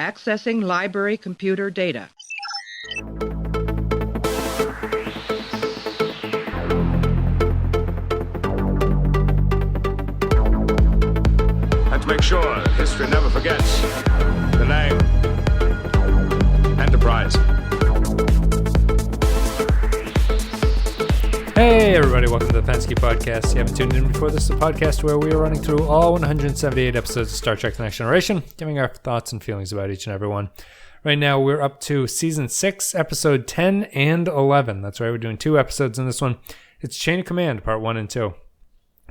Accessing library computer data. And to make sure that history never forgets the name Enterprise. Hey everybody, welcome to the Pensky Podcast. If you haven't tuned in before, this is a podcast where we are running through all 178 episodes of Star Trek The Next Generation, giving our thoughts and feelings about each and every one. Right now we're up to Season 6, Episode 10 and 11. That's right, we're doing 2 episodes in this one. It's Chain of Command, Part 1 and 2.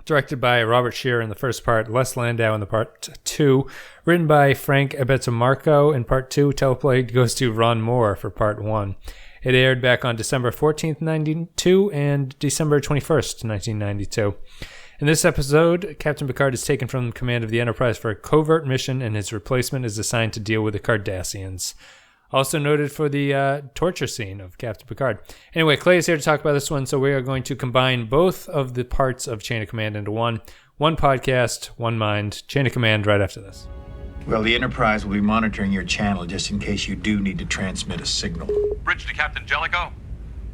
Directed by Robert Scheer in the first part, Les Landau in the Part 2. Written by Frank Abetsamarco in Part 2. Teleplay goes to Ron Moore for Part 1. It aired back on December 14th, 1992 and December 21st, 1992. In this episode, Captain Picard is taken from command of the Enterprise for a covert mission, and his replacement is assigned to deal with the Cardassians. Also noted for the torture scene of Captain Picard. Anyway, Clay is here to talk about this one, so we are going to combine both of the parts of Chain of Command into one. One podcast, one mind. Chain of Command right after this. Well, the Enterprise will be monitoring your channel just in case you do need to transmit a signal. Bridge to Captain Jellicoe.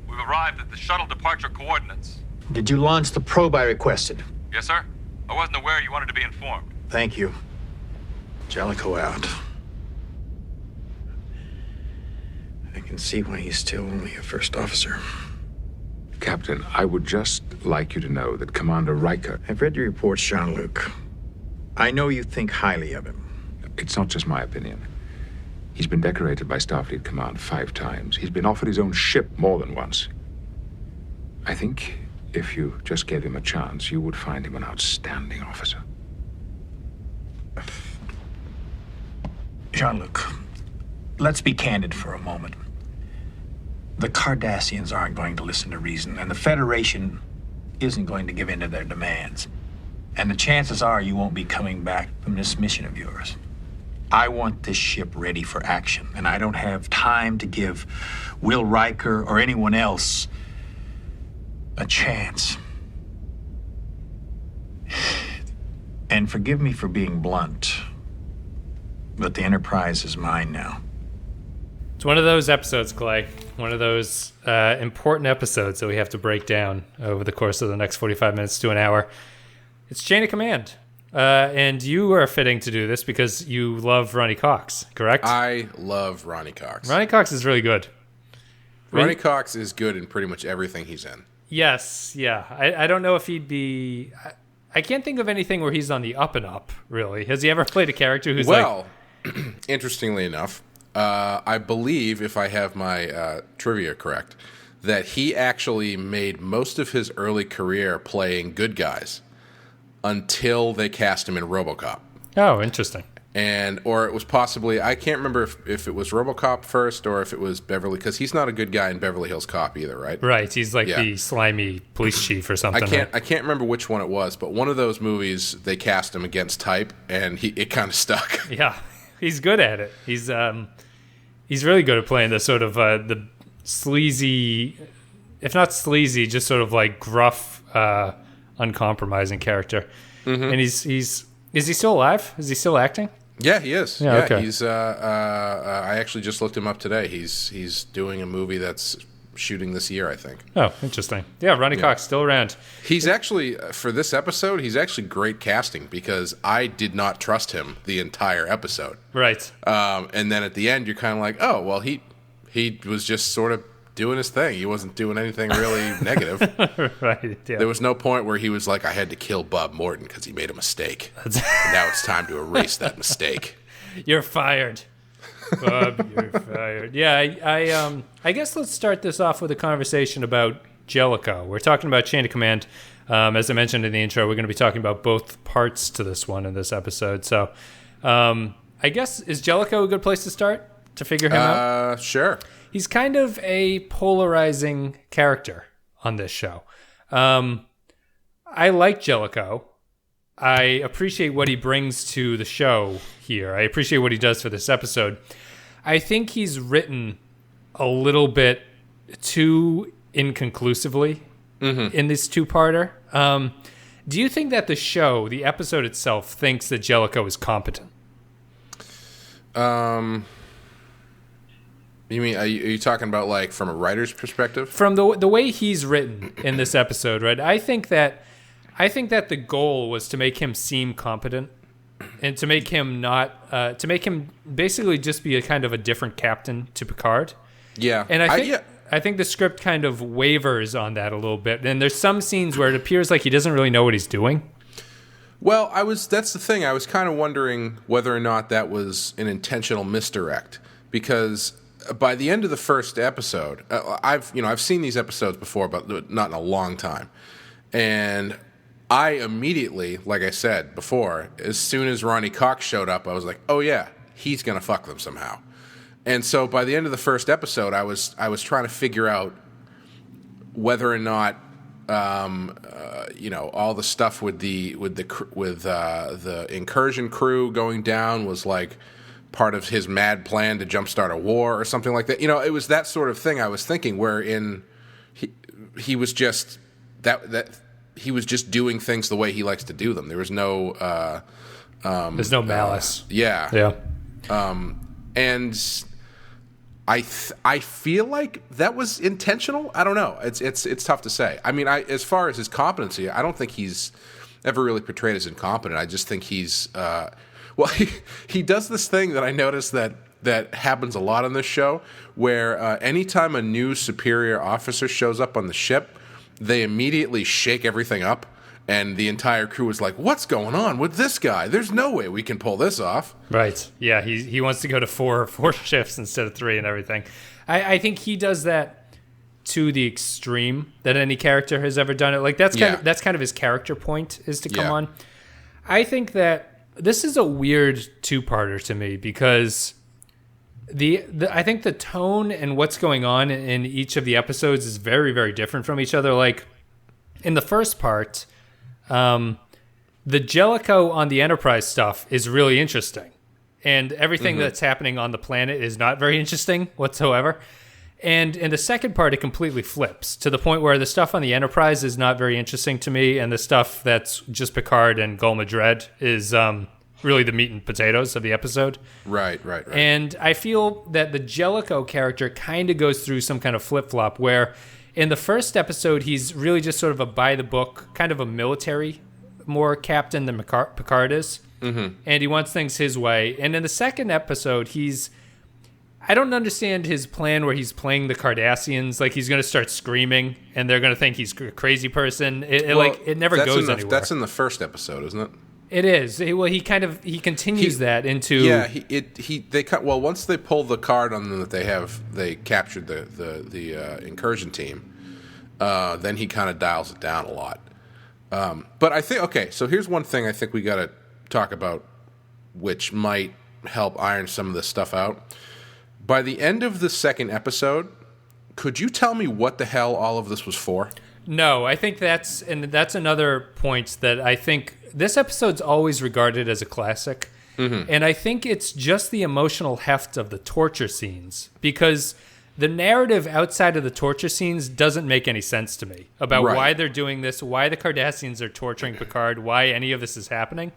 We've arrived at the shuttle departure coordinates. Did you launch the probe I requested? Yes, sir. I wasn't aware you wanted to be informed. Thank you. Jellicoe out. I can see why he's still only a first officer. Captain, I would just like you to know that Commander Riker... I've read your reports, Jean-Luc. I know you think highly of him. It's not just my opinion. He's been decorated by Starfleet Command 5 times. He's been offered his own ship more than once. I think if you just gave him a chance, you would find him an outstanding officer. Jean-Luc, let's be candid for a moment. The Cardassians aren't going to listen to reason, and the Federation isn't going to give in to their demands. And the chances are you won't be coming back from this mission of yours. I want this ship ready for action, and I don't have time to give Will Riker or anyone else a chance. And forgive me for being blunt, but the Enterprise is mine now. It's one of those episodes, Clay. One of those important episodes that we have to break down over the course of the next 45 minutes to an hour. It's Chain of Command. And you are fitting to do this because you love Ronnie Cox, correct? I love Ronnie Cox. Ronnie Cox is really good. Ronnie Cox is good in pretty much everything he's in. Yes, yeah. I don't know if he'd be... I can't think of anything where he's on the up and up, really. Has he ever played a character who's interestingly enough, I believe, if I have my trivia correct, that he actually made most of his early career playing good guys until they cast him in RoboCop. Oh, interesting. Or it was possibly, I can't remember if it was RoboCop first or if it was Beverly, because he's not a good guy in Beverly Hills Cop either, right? Right, he's like the slimy police chief or something. I can't remember which one it was, but one of those movies, they cast him against type, and it kind of stuck. Yeah, he's good at it. He's really good at playing the sort of the sleazy, if not sleazy, just sort of like gruff, uncompromising character. Mm-hmm. And is he still alive? Is he still acting? Yeah, he is. Yeah, okay. He's I actually just looked him up today. He's doing a movie that's shooting this year, I think. Oh, interesting. Yeah, Ronnie Cox still around. He's actually, for this episode, he's actually great casting because I did not trust him the entire episode. Right. And then at the end, you're kind of like, oh, well, he was just sort of doing his thing. He wasn't doing anything really negative. Right. Yeah. There was no point where he was like, I had to kill Bob Morton because he made a mistake. And now it's time to erase that mistake. You're fired. Bob, you're fired. Yeah, I guess let's start this off with a conversation about Jellicoe. We're talking about Chain of Command. As I mentioned in the intro, we're going to be talking about both parts to this one in this episode. So I guess, is Jellicoe a good place to start to figure him out? Sure. He's kind of a polarizing character on this show. I like Jellicoe. I appreciate what he brings to the show here. I appreciate what he does for this episode. I think he's written a little bit too inconclusively in this two-parter. Do you think that the show, the episode itself, thinks that Jellicoe is competent? You mean, are you talking about like from a writer's perspective? From the way he's written in this episode, right? I think that the goal was to make him seem competent and to make him not to make him basically just be a kind of a different captain to Picard. Yeah. And I think the script kind of wavers on that a little bit. And there's some scenes where it appears like he doesn't really know what he's doing. Well, that's the thing. I was kind of wondering whether or not that was an intentional misdirect, because by the end of the first episode, I've seen these episodes before, but not in a long time. And I immediately, like I said before, as soon as Ronnie Cox showed up, I was like, oh yeah, he's going to fuck them somehow. And so by the end of the first episode, I was trying to figure out whether or not all the stuff with the incursion crew going down was like part of his mad plan to jumpstart a war or something like that. It was that sort of thing I was thinking, wherein he was just that he was just doing things the way he likes to do them. There was no there's no malice. Yeah. And I feel like that was intentional. I don't know. It's tough to say. I mean, as far as his competency, I don't think he's ever really portrayed as incompetent. I just think he's he does this thing that I noticed that happens a lot on this show, where anytime a new superior officer shows up on the ship, they immediately shake everything up. And the entire crew is like, what's going on with this guy? There's no way we can pull this off. Right. Yeah, he wants to go to four shifts instead of 3 and everything. I think he does that to the extreme that any character has ever done it. Like that's kind of his character point, is to come on. I think that this is a weird two-parter to me, because I think the tone and what's going on in each of the episodes is very, very different from each other. Like in the first part, the Jellicoe on the Enterprise stuff is really interesting, and everything that's happening on the planet is not very interesting whatsoever. And in the second part, it completely flips to the point where the stuff on the Enterprise is not very interesting to me, and the stuff that's just Picard and Gul Madred is really the meat and potatoes of the episode. Right. And I feel that the Jellicoe character kind of goes through some kind of flip-flop, where in the first episode, he's really just sort of a by-the-book, kind of a military more captain than Picard is. Mm-hmm. And he wants things his way. And in the second episode, I don't understand his plan where he's playing the Cardassians. Like, he's going to start screaming, and they're going to think he's a crazy person. It never goes anywhere. That's in the first episode, isn't it? It is. He continues that into... Yeah, once they pull the card on them that they captured the incursion team, then he kind of dials it down a lot. But I think, okay, so here's one thing I think we got to talk about, which might help iron some of this stuff out. By the end of the second episode, could you tell me what the hell all of this was for? No, I think that's another point that I think this episode's always regarded as a classic. Mm-hmm. And I think it's just the emotional heft of the torture scenes, because the narrative outside of the torture scenes doesn't make any sense to me about why they're doing this, why the Cardassians are torturing Picard, why any of this is happening.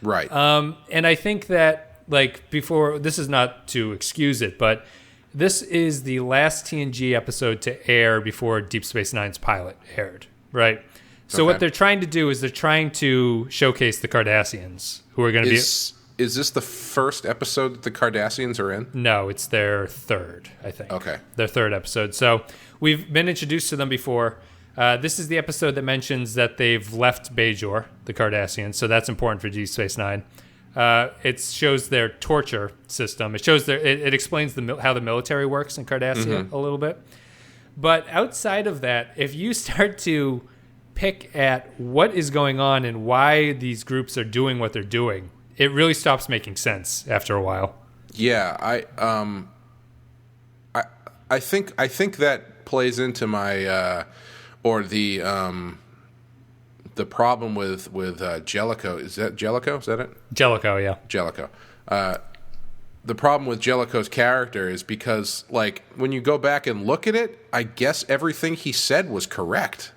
Right. And I think that, like, before, this is not to excuse it, but this is the last TNG episode to air before Deep Space Nine's pilot aired, right? So what they're trying to do is they're trying to showcase the Cardassians, who are going to be... Is this the first episode that the Cardassians are in? No, it's their third, I think. Okay. Their third episode. So we've been introduced to them before. This is the episode that mentions that they've left Bajor, the Cardassians, so that's important for Deep Space Nine. It shows their torture system. It shows it explains how the military works in Cardassia a little bit. But outside of that, if you start to pick at what is going on and why these groups are doing what they're doing, it really stops making sense after a while. Yeah, I think that plays into my the problem with Jellicoe. Is that Jellicoe? Is that it? Jellicoe, yeah. Jellicoe. The problem with Jellicoe's character is because, like, when you go back and look at it, I guess everything he said was correct.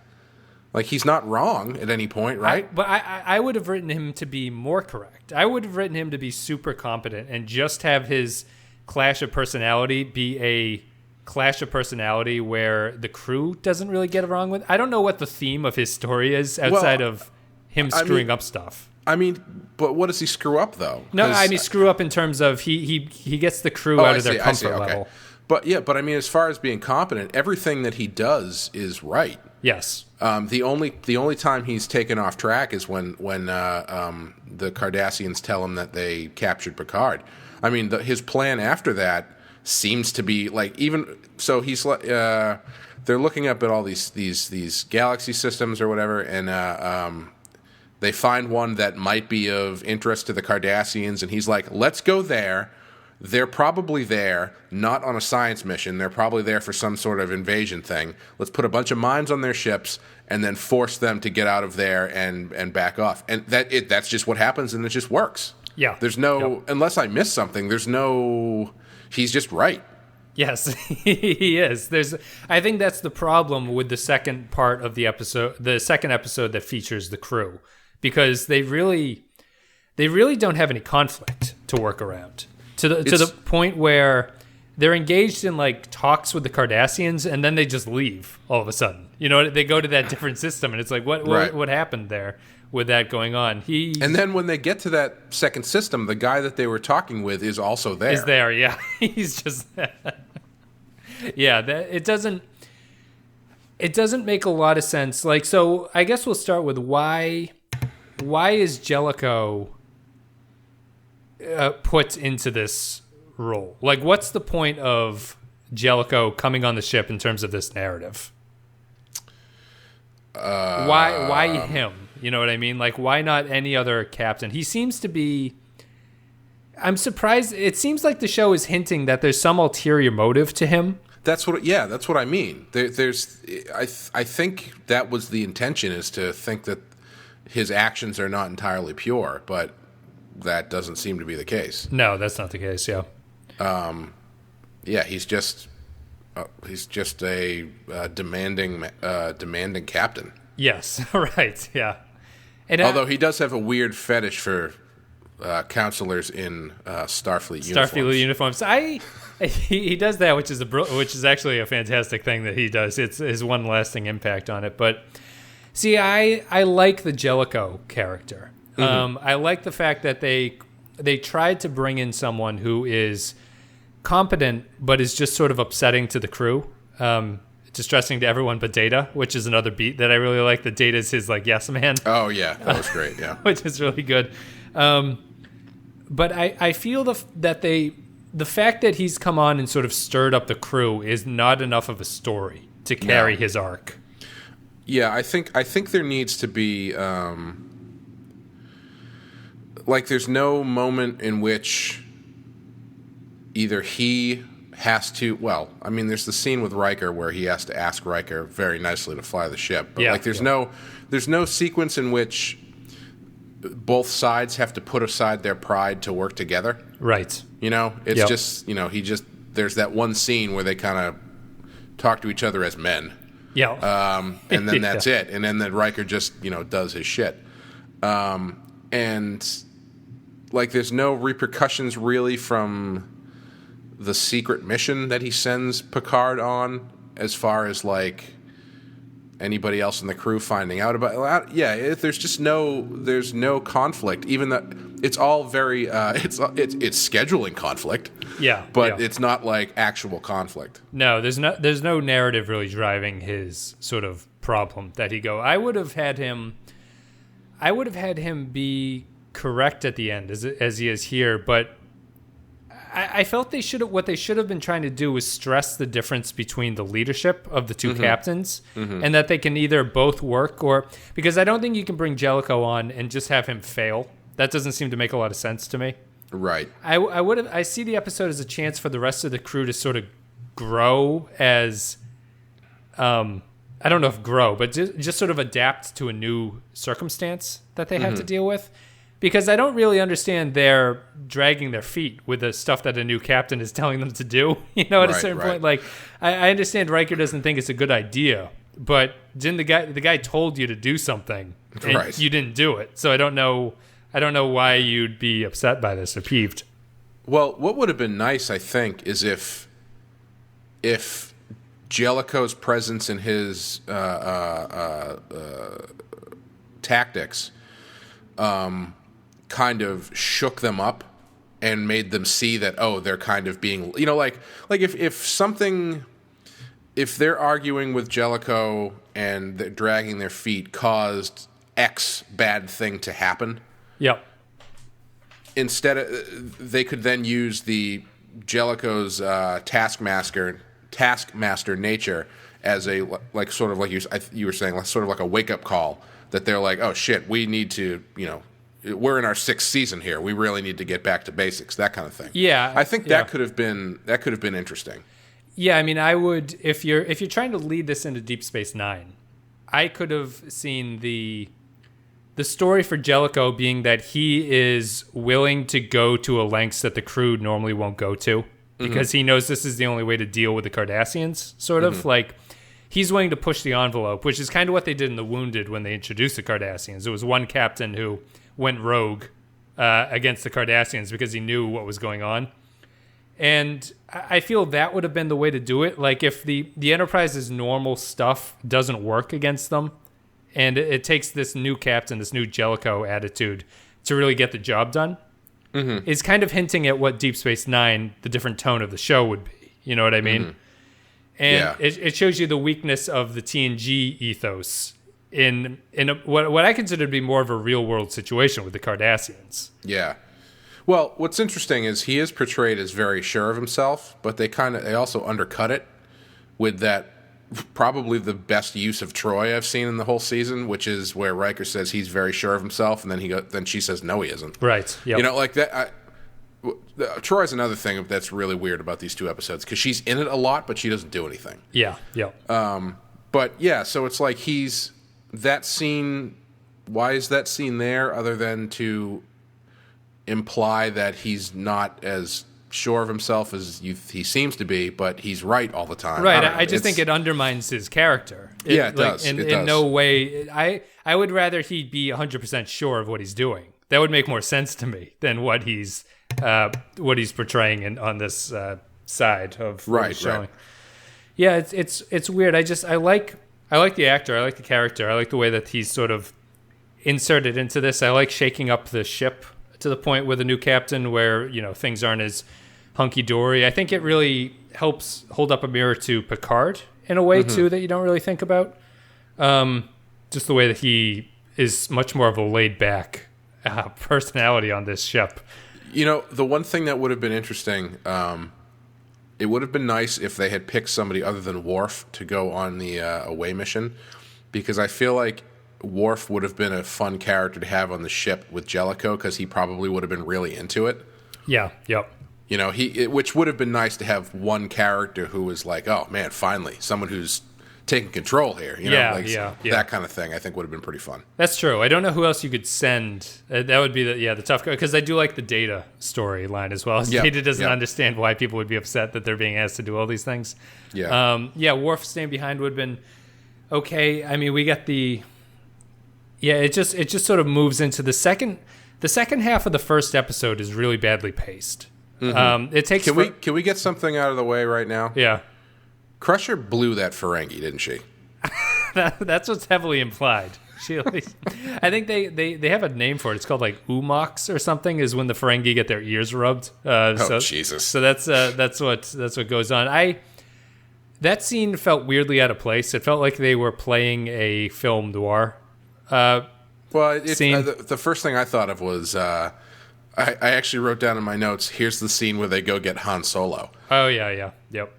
Like, he's not wrong at any point, right? But I would have written him to be more correct. I would have written him to be super competent and just have his clash of personality be a clash of personality where the crew doesn't really get along with. I don't know what the theme of his story is outside of him screwing up stuff. I mean, but what does he screw up, though? No, I mean, screw up in terms of he gets the crew out of their comfort level. But I mean, as far as being competent, everything that he does is right. Yes. The only time he's taken off track is when the Cardassians tell him that they captured Picard. I mean, his plan after that seems to be like, even so, he's like they're looking up at all these galaxy systems or whatever, and they find one that might be of interest to the Cardassians, and he's like, let's go there. They're probably there, not on a science mission. They're probably there for some sort of invasion thing. Let's put a bunch of mines on their ships and then force them to get out of there and back off. And that's just what happens, and it just works. Yeah. There's no, unless I miss something, he's just right. Yes, he is. I think that's the problem with the second part of the episode, the second episode that features the crew, because they really don't have any conflict to work around. To the point where they're engaged in like talks with the Cardassians, and then they just leave all of a sudden. You know, they go to that different system, and it's like, what happened there with that going on? And then when they get to that second system, the guy that they were talking with is also there. Is there? Yeah, he's just yeah. It doesn't make a lot of sense. Like, so I guess we'll start with why is Jellicoe put into this role? Like, what's the point of Jellicoe coming on the ship in terms of this narrative? Why him? You know what I mean? Like, why not any other captain? He seems to be. I'm surprised. It seems like the show is hinting that there's some ulterior motive to him. That's what I mean. I think that was the intention, is to think that his actions are not entirely pure, but that doesn't seem to be the case. No, that's not the case. Yeah. Yeah, he's just a demanding captain. Yes, right. Yeah. And although he does have a weird fetish for counselors in Starfleet uniforms. He does that, which is actually a fantastic thing that he does. It's his one lasting impact on it. But see, I like the Jellicoe character. Mm-hmm. I like the fact that they tried to bring in someone who is competent, but is just sort of upsetting to the crew, distressing to everyone but Data, which is another beat that I really like. The Data's his like yes man. Oh yeah, that was great. Yeah, which is really good. But I feel the fact that he's come on and sort of stirred up the crew is not enough of a story to carry his arc. Yeah, I think there needs to be. Like, there's no moment in which either he has to... Well, I mean, there's the scene with Riker where he has to ask Riker very nicely to fly the ship. But, there's no sequence in which both sides have to put aside their pride to work together. Right. You know? It's just, there's that one scene where they kind of talk to each other as men. Yeah. And then that's it. And then Riker just, does his shit. And... like, there's no repercussions really from the secret mission that he sends Picard on, as far as like anybody else in the crew finding out about. There's just no conflict. Even that it's all very it's scheduling conflict. Yeah, but it's not like actual conflict. No, there's no narrative really driving his sort of problem that he go. I would have had him be correct at the end as he is here, but I felt what they should have been trying to do was stress the difference between the leadership of the two captains, and that they can either both work, or because I don't think you can bring Jellicoe on and just have him fail. That doesn't seem to make a lot of sense to me. Right. I see the episode as a chance for the rest of the crew to sort of grow as I don't know if grow, but just sort of adapt to a new circumstance that they have to deal with. Because I don't really understand their dragging their feet with the stuff that a new captain is telling them to do. At a certain point, like I understand Riker doesn't think it's a good idea but didn't the guy told you to do something, and Right. you didn't do it. So I don't know why you'd be upset by this or peeved. Well, what would have been nice, I think, is if Jellicoe's presence and his tactics kind of shook them up and made them see that, oh, they're kind of being, like if they're arguing with Jellicoe and they're dragging their feet caused X bad thing to happen. Yep. Instead of, they could then use the Jellicoe's taskmaster nature as a, like, sort of like you were saying, like, sort of like a wake up call that they're like, oh shit, we need to, we're in our 6th season here. We really need to get back to basics, that kind of thing. Yeah, I think that could have been interesting. Yeah, I mean, I would, if you're trying to lead this into Deep Space Nine, I could have seen the story for Jellicoe being that he is willing to go to a lengths that the crew normally won't go to because he knows this is the only way to deal with the Cardassians, sort of. Like, he's willing to push the envelope, which is kind of what they did in The Wounded when they introduced the Cardassians. It was one captain who went rogue against the Cardassians because he knew what was going on. And I feel that would have been the way to do it. Like, if the Enterprise's normal stuff doesn't work against them, and it takes this new captain, this new Jellicoe attitude to really get the job done, is kind of hinting at what Deep Space Nine, the different tone of the show, would be. You know what I mean? And it shows you the weakness of the TNG ethos in what I consider to be more of a real-world situation with the Cardassians. Yeah. Well, what's interesting is he is portrayed as very sure of himself, but they also undercut it with that probably the best use of Troy I've seen in the whole season, which is where Riker says he's very sure of himself, and then she says no, he isn't. Right. Yep. Like that. Troy's another thing that's really weird about these 2 episodes because she's in it a lot, but she doesn't do anything. Yeah. Yeah. But yeah, so it's like that scene. Why is that scene there other than to imply that he's not as sure of himself as he seems to be, but he's right all the time? Right. I just think it undermines his character. It does. In no way. I would rather he be 100% sure of what he's doing. That would make more sense to me than what he's portraying on this side of what he's showing. Right. Yeah, it's weird. I like the actor. I like the character. I like the way that he's sort of inserted into this. I like shaking up the ship to the point with a new captain where, things aren't as hunky-dory. I think it really helps hold up a mirror to Picard in a way, too, that you don't really think about. Just the way that he is much more of a laid-back personality on this ship. The one thing that would have been interesting, it would have been nice if they had picked somebody other than Worf to go on the away mission, because I feel like Worf would have been a fun character to have on the ship with Jellicoe because he probably would have been really into it. Yeah, yep. Which would have been nice to have one character who was like, oh man, finally, someone who's taking control here. That kind of thing I think would have been pretty fun. That's true. I don't know who else you could send. That would be the tough guy, because I do like the Data storyline as well. Data doesn't understand why people would be upset that they're being asked to do all these things. Yeah. Worf staying behind would have been okay. I mean, we got the... Yeah, it just sort of moves into the second half of the first episode is really badly paced. It takes. Can we get something out of the way right now? Yeah. Crusher blew that Ferengi, didn't she? That's what's heavily implied. I think they have a name for it. It's called like umox or something. Is when the Ferengi get their ears rubbed. Jesus! So that's what goes on. That scene felt weirdly out of place. It felt like they were playing a film noir. The first thing I thought of was I actually wrote down in my notes, here's the scene where they go get Han Solo. Oh, yeah. Yep.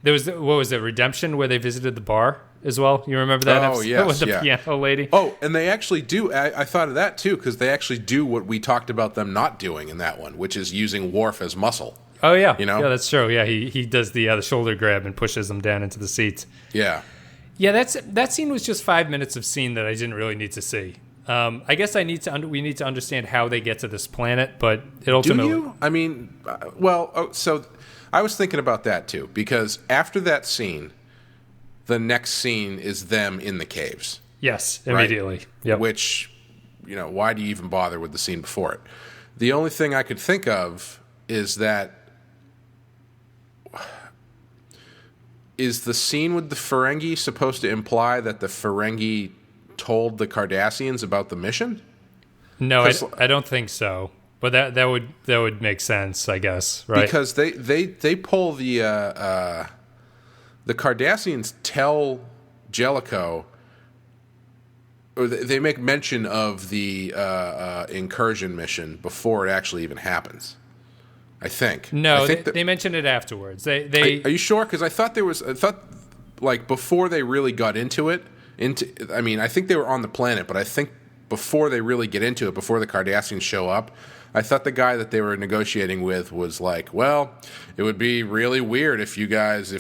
There was, what was it, Redemption, where they visited the bar as well? You remember that episode yes, with the piano lady? Oh, and they actually do, I thought of that too, because they actually do what we talked about them not doing in that one, which is using Worf as muscle. Oh, yeah. Yeah, that's true. Yeah, he does the shoulder grab and pushes them down into the seats. Yeah. Yeah, that scene was just 5 minutes of scene that I didn't really need to see. I guess we need to understand how they get to this planet, but it ultimately... Do you? I mean, so I was thinking about that too, because after that scene, the next scene is them in the caves. Yes, right? immediately. Yep. Which, why do you even bother with the scene before it? The only thing I could think of is that is the scene with the Ferengi supposed to imply that the Ferengi told the Cardassians about the mission? No, I don't think so. But that would make sense, I guess, right? Because they pull the Cardassians tell Jellicoe, or they make mention of the incursion mission before it actually even happens. I think. No, they mention it afterwards. Are you sure? Because I thought like before they really got into it. I think they were on the planet, but I think before they really get into it, before the Cardassians show up, I thought the guy that they were negotiating with was like, well, it would be really weird if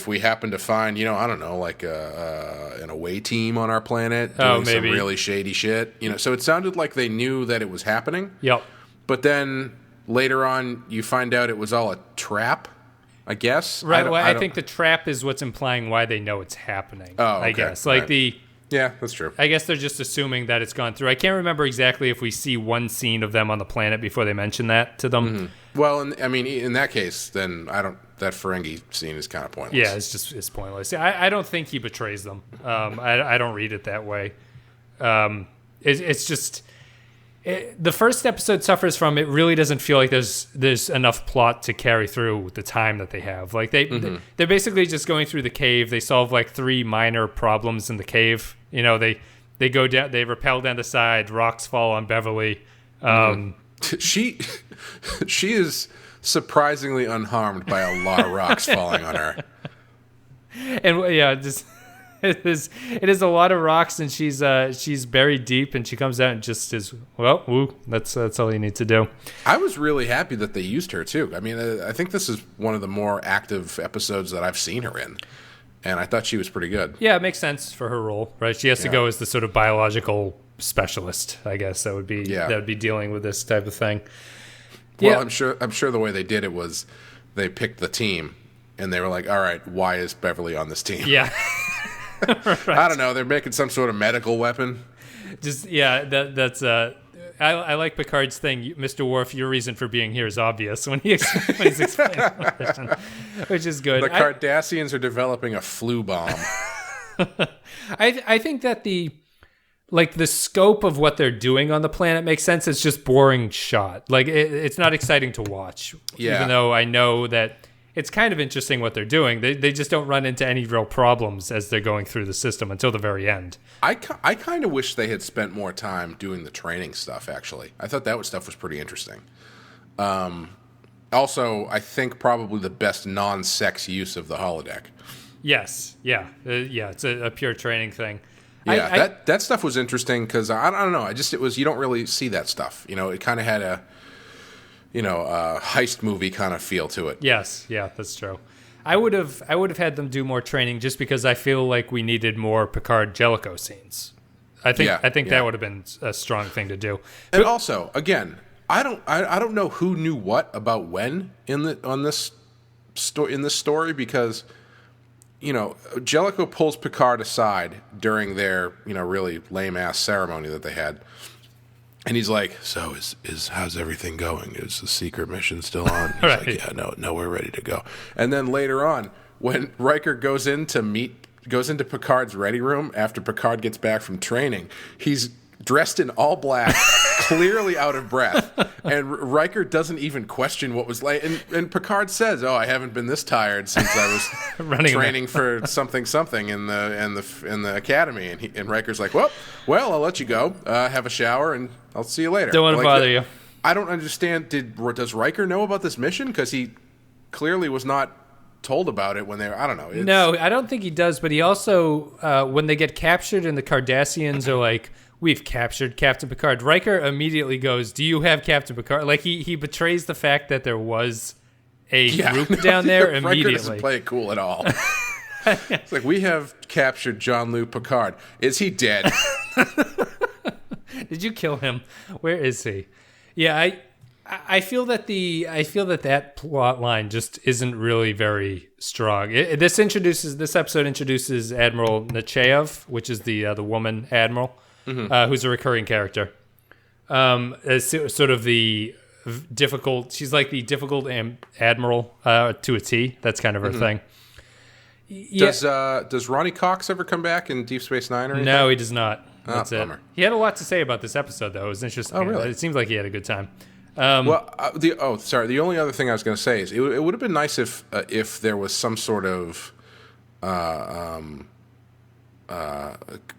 we happen to find, I don't know, like an away team on our planet doing some really shady shit. So it sounded like they knew that it was happening. Yep. But then later on, you find out it was all a trap, I guess. Right. I think the trap is what's implying why they know it's happening. Oh, okay. I guess. Yeah, that's true. I guess they're just assuming that it's gone through. I can't remember exactly if we see one scene of them on the planet before they mention that to them. Mm-hmm. Well, in that case, then that Ferengi scene is kind of pointless. Yeah, it's pointless. I don't think he betrays them. I don't read it that way. It's just the first episode suffers from it really doesn't feel like there's enough plot to carry through the time that they have. Like they're basically just going through the cave. They solve like 3 minor problems in the cave. They go down, they rappel down the side, rocks fall on Beverly. She is surprisingly unharmed by a lot of rocks falling on her. And yeah, just it is a lot of rocks, and she's buried deep, and she comes out and just is, well, woo, that's all you need to do. I was really happy that they used her too. I mean, I think this is one of the more active episodes that I've seen her in. And I thought she was pretty good. Yeah, it makes sense for her role, right? She has to go as the sort of biological specialist, I guess, that would be dealing with this type of thing. Well, yeah. I'm sure the way they did it was they picked the team and they were like, all right, why is Beverly on this team? Yeah. Right. I don't know. They're making some sort of medical weapon. Just, that's I like Picard's thing, Mr. Worf, your reason for being here is obvious when he's explaining the mission, which is good. The Cardassians are developing a flu bomb. I think that the scope of what they're doing on the planet makes sense. It's just boring shot. Like it's not exciting to watch. Yeah. Even though I know that it's kind of interesting what they're doing. They just don't run into any real problems as they're going through the system until the very end. I kind of wish they had spent more time doing the training stuff, actually. I thought that stuff was pretty interesting. Also, I think probably the best non-sex use of the holodeck. Yes. Yeah. It's a pure training thing. Yeah, that stuff was interesting because I don't know. You don't really see that stuff. It kind of had a heist movie kind of feel to it. Yes, yeah, that's true. I would have had them do more training just because I feel like we needed more Picard Jellicoe scenes. I think that would have been a strong thing to do. And also, again, I don't know who knew what about when in this story because Jellicoe pulls Picard aside during their really lame ass ceremony that they had. And he's like, so is how's everything going? Is the secret mission still on? He's right. like, yeah, no, we're ready to go. And then later on, when Riker goes into Picard's ready room after Picard gets back from training, he's dressed in all black, clearly out of breath. And Riker doesn't even question what was like. And Picard says, "Oh, I haven't been this tired since I was training for something in the academy." And Riker's like, "Well, I'll let you go. Have a shower, and I'll see you later." Don't want to bother you. I don't understand. Does Riker know about this mission? Because he clearly was not told about it when they were, I don't know. No, I don't think he does. But he also, when they get captured and the Cardassians are like, "We've captured Captain Picard," Riker immediately goes, "Do you have Captain Picard?" Like he betrays the fact that there was a group down there immediately. Riker doesn't play it cool at all. It's like, we have captured Jean-Luc Picard. Is he dead? Did you kill him? Where is he? Yeah, I feel that that plot line just isn't really very strong. This episode introduces Admiral Nechayev, which is the woman admiral, who's a recurring character. As sort of the difficult. She's like the difficult admiral to a T. That's kind of her thing. Yeah. Does Ronnie Cox ever come back in Deep Space Nine or anything? No, he does not. That's it. Bummer. He had a lot to say about this episode, though. It was interesting. Oh, really? It seems like he had a good time. The only other thing I was going to say is it would have been nice if there was some sort of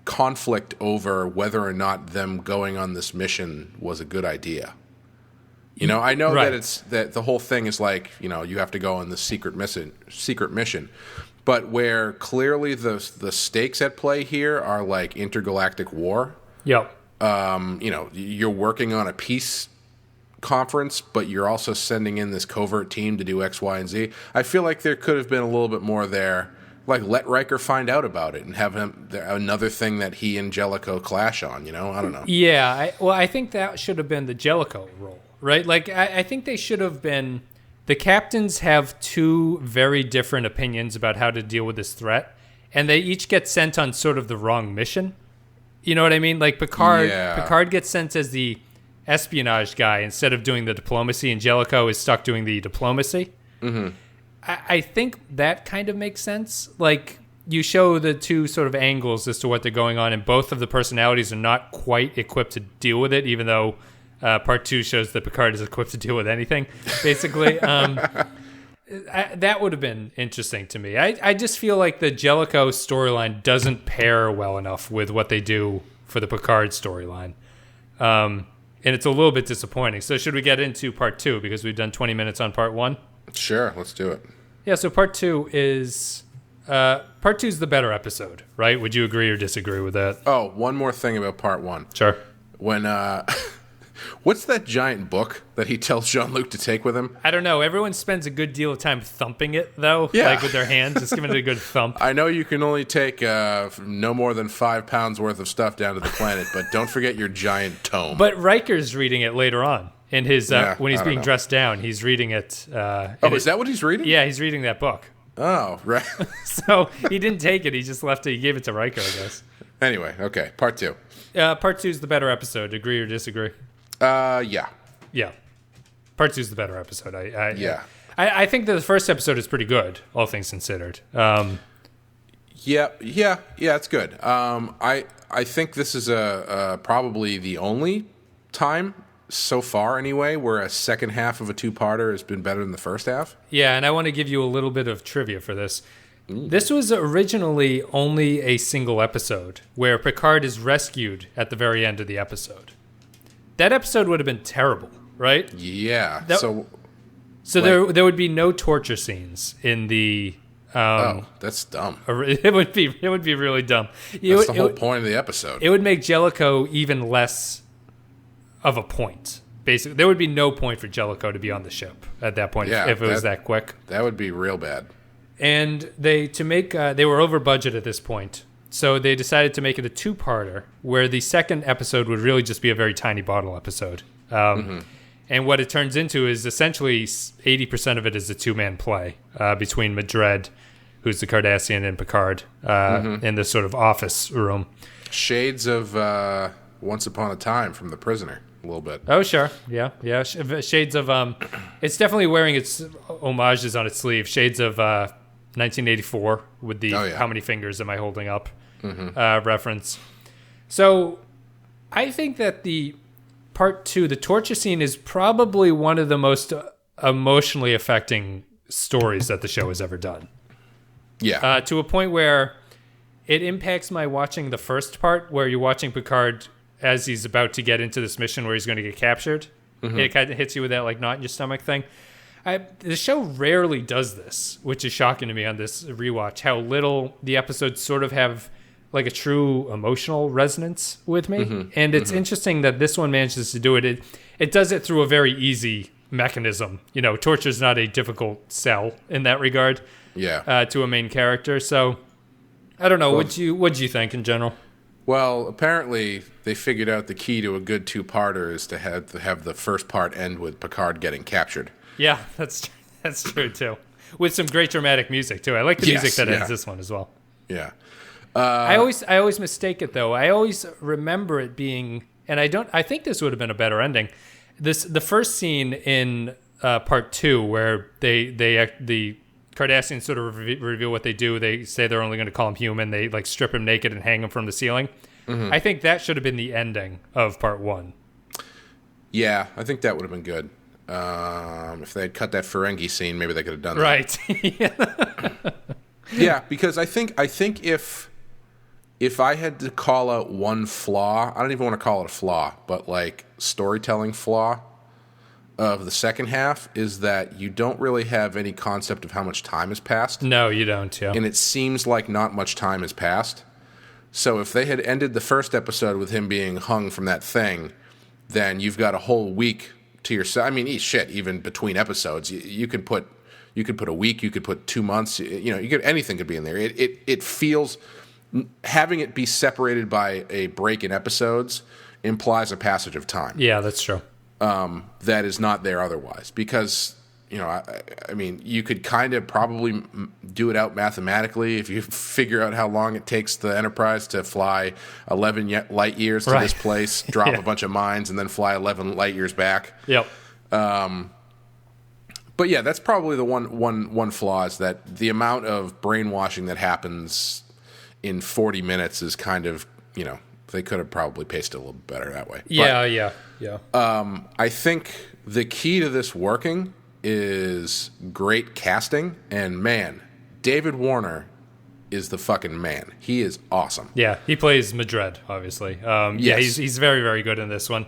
conflict over whether or not them going on this mission was a good idea. You know, I know that the whole thing is like, you know, you have to go on this secret mission, but where clearly the stakes at play here are like intergalactic war. Yep. You know, you're working on a peace conference, but you're also sending in this covert team to do X, Y, and Z. I feel like there could have been a little bit more there. Like, let Riker find out about it and have him another thing that he and Jellicoe clash on, you know? I don't know. Yeah, I think that should have been the Jellicoe role, right? Like, I think they should have been... The captains have two very different opinions about how to deal with this threat, and they each get sent on sort of the wrong mission. You know what I mean? Like, Picard gets sent as the espionage guy instead of doing the diplomacy, and Jellicoe is stuck doing the diplomacy. Mm-hmm. I think that kind of makes sense. Like, you show the two sort of angles as to what they're going on, and both of the personalities are not quite equipped to deal with it, even though part 2 shows that Picard is equipped to deal with anything, basically. That would have been interesting to me. I just feel like the Jellicoe storyline doesn't pair well enough with what they do for the Picard storyline. And it's a little bit disappointing. So should we get into part 2, because we've done 20 minutes on part 1? Sure, let's do it. Yeah, so part 2 is the better episode, right? Would you agree or disagree with that? Oh, one more thing about part 1. Sure. When what's that giant book that he tells Jean-Luc to take with him? I don't know. Everyone spends a good deal of time thumping it, though. Yeah. Like with their hands, just giving it a good thump. I know you can only take no more than 5 pounds worth of stuff down to the planet, but don't forget your giant tome. But Riker's reading it later on in his when he's being dressed down. He's reading it. Is that what he's reading? Yeah, he's reading that book. Oh, right. So he didn't take it. He just left it. He gave it to Riker, I guess. Anyway, okay, part 2. Part 2 is the better episode. Agree or disagree? Yeah. Yeah. Part 2 is the better episode. I think that the first episode is pretty good, all things considered. Yeah, it's good. I think this is probably the only time so far, anyway, where a second half of a two-parter has been better than the first half. Yeah, and I want to give you a little bit of trivia for this. This was originally only a single episode where Picard is rescued at the very end of the episode. That episode would have been terrible, right? Yeah. So there would be no torture scenes in the. That's dumb. It would be really dumb. That's the whole point of the episode. It would make Jellicoe even less of a point. Basically, there would be no point for Jellicoe to be on the ship at that point if it was that quick. That would be real bad. And they were over budget at this point. So they decided to make it a two-parter where the second episode would really just be a very tiny bottle episode. And what it turns into is essentially 80% of it is a two-man play between Madred, who's the Cardassian, and Picard in this sort of office room. Shades of Once Upon a Time from The Prisoner, a little bit. Oh, sure. Yeah. Shades of... it's definitely wearing its homages on its sleeve. Shades of 1984 with the how many fingers am I holding up reference. So I think that the part 2, the torture scene, is probably one of the most emotionally affecting stories that the show has ever done. Yeah. To a point where it impacts my watching the first part, where you're watching Picard as he's about to get into this mission where he's going to get captured. It kind of hits you with that like knot in your stomach thing. The show rarely does this, which is shocking to me on this rewatch, how little the episodes sort of have like a true emotional resonance with me. And it's interesting that this one manages to do it. It does it through a very easy mechanism. You know, torture is not a difficult sell in that regard to a main character. So I don't know. What'd you think in general? Well, apparently they figured out the key to a good two-parter is to have the first part end with Picard getting captured. Yeah, that's true too. With some great dramatic music too. I like the music that ends this one as well. Yeah. I always mistake it though. I always remember it being, and I think this would have been a better ending. The first scene in part 2 where the Cardassians sort of reveal what they do. They say they're only going to call him human. They like strip him naked and hang him from the ceiling. Mm-hmm. I think that should have been the ending of part 1. Yeah, I think that would have been good. If they had cut that Ferengi scene, maybe they could have done that. Right. Yeah, because I think if I had to call out one flaw, I don't even want to call it a flaw, but like storytelling flaw of the second half is that you don't really have any concept of how much time has passed. No, you don't, yeah. And it seems like not much time has passed. So if they had ended the first episode with him being hung from that thing, then you've got a whole week to yourself. I mean, even between episodes, you could put a week, you could put 2 months, anything could be in there. It feels, having it be separated by a break in episodes implies a passage of time. Yeah, that's true. That is not there otherwise, because I mean, you could kind of probably do it out mathematically if you figure out how long it takes the Enterprise to fly 11 light years to this place, drop a bunch of mines, and then fly 11 light years back. Yep. But yeah, that's probably the one flaw, is that the amount of brainwashing that happens in 40 minutes is kind of, they could have probably paced it a little better that way. Yeah. I think the key to this working is great casting, and man, David Warner is the fucking man. He is awesome. Yeah, he plays Madred, obviously. Yes. Yeah, he's very, very good in this one.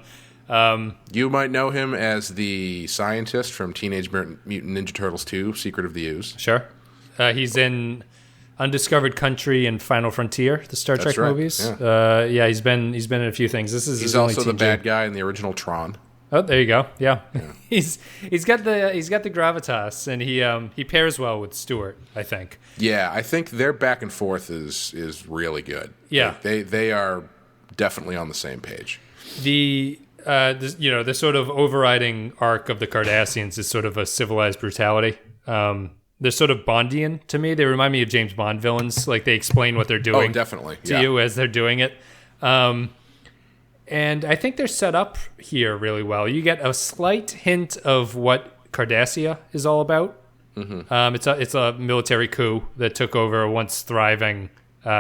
You might know him as the scientist from Teenage Mutant Ninja Turtles 2, Secret of the Ooze. Sure. He's in Undiscovered Country and Final Frontier, the Star Trek movies. Yeah. He's been in a few things. He's also the bad guy in the original Tron. Oh, there you go. Yeah. he's got the gravitas, and he pairs well with Stewart, I think. Yeah, I think their back and forth is really good. Yeah, they are definitely on the same page. The sort of overriding arc of the Cardassians is sort of a civilized brutality. They're sort of Bondian to me. They remind me of James Bond villains. Like, they explain what they're doing definitely. to you as they're doing it. And I think they're set up here really well. You get a slight hint of what Cardassia is all about. Mm-hmm. It's a military coup that took over a once thriving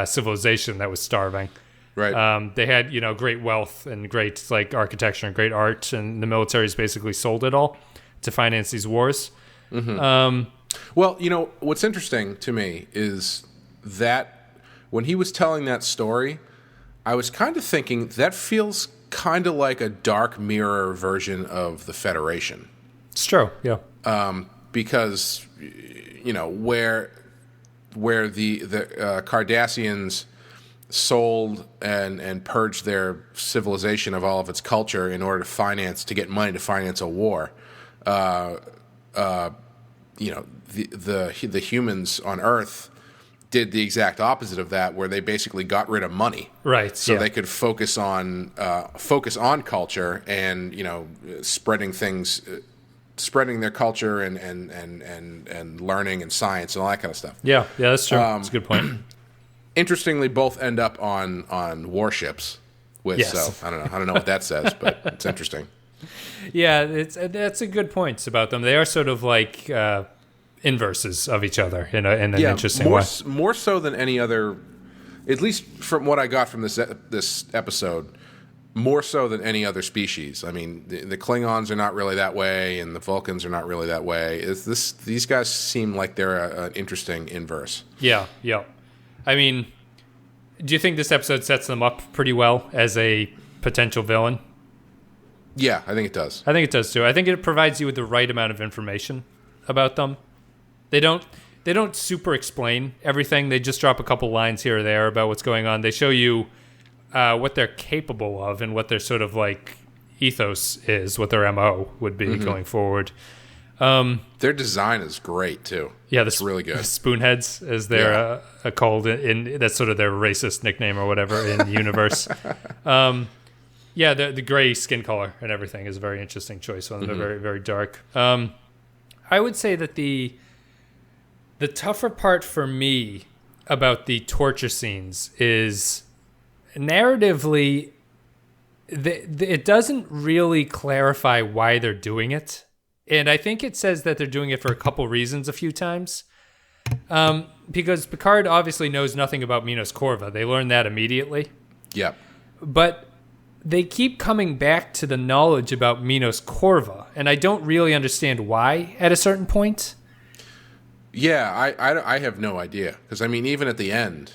civilization that was starving. Right. They had great wealth and great architecture and great art, and the military's basically sold it all to finance these wars. Mm-hmm. Well, what's interesting to me is that when he was telling that story, I was kind of thinking that feels kind of like a Dark Mirror version of the Federation. It's true, yeah. Because where the Cardassians sold and purged their civilization of all of its culture in order to get money to finance a war. The humans on Earth did the exact opposite of that, where they basically got rid of money, right? So they could focus on culture and spreading their culture and learning and science and all that kind of stuff. Yeah, that's true. That's a good point. Interestingly, both end up on warships. So I don't know what that says, but it's interesting. Yeah, that's a good point about them. They are sort of like inverses of each other in an interesting way. More so than any other, at least from what I got from this episode, more so than any other species. I mean, the Klingons are not really that way, and the Vulcans are not really that way. These guys seem like they're an interesting inverse. Yeah. I mean, do you think this episode sets them up pretty well as a potential villain? Yeah, I think it does. I think it does too. I think it provides you with the right amount of information about them. They don't super explain everything. They just drop a couple lines here or there about what's going on. They show you what they're capable of and what their sort of ethos is, what their MO would be going forward. Their design is great too. Yeah, it's really good. The Spoonheads, as they're called in that's sort of their racist nickname or whatever in the universe. Yeah, the gray skin color and everything is a very interesting choice. One of them, very, very dark. I would say that the tougher part for me about the torture scenes is narratively, it doesn't really clarify why they're doing it. And I think it says that they're doing it for a couple reasons a few times. Because Picard obviously knows nothing about Minos Corva. They learn that immediately. Yep. But they keep coming back to the knowledge about Minos Corva, and I don't really understand why at a certain point. Yeah, I have no idea. Because, I mean, even at the end,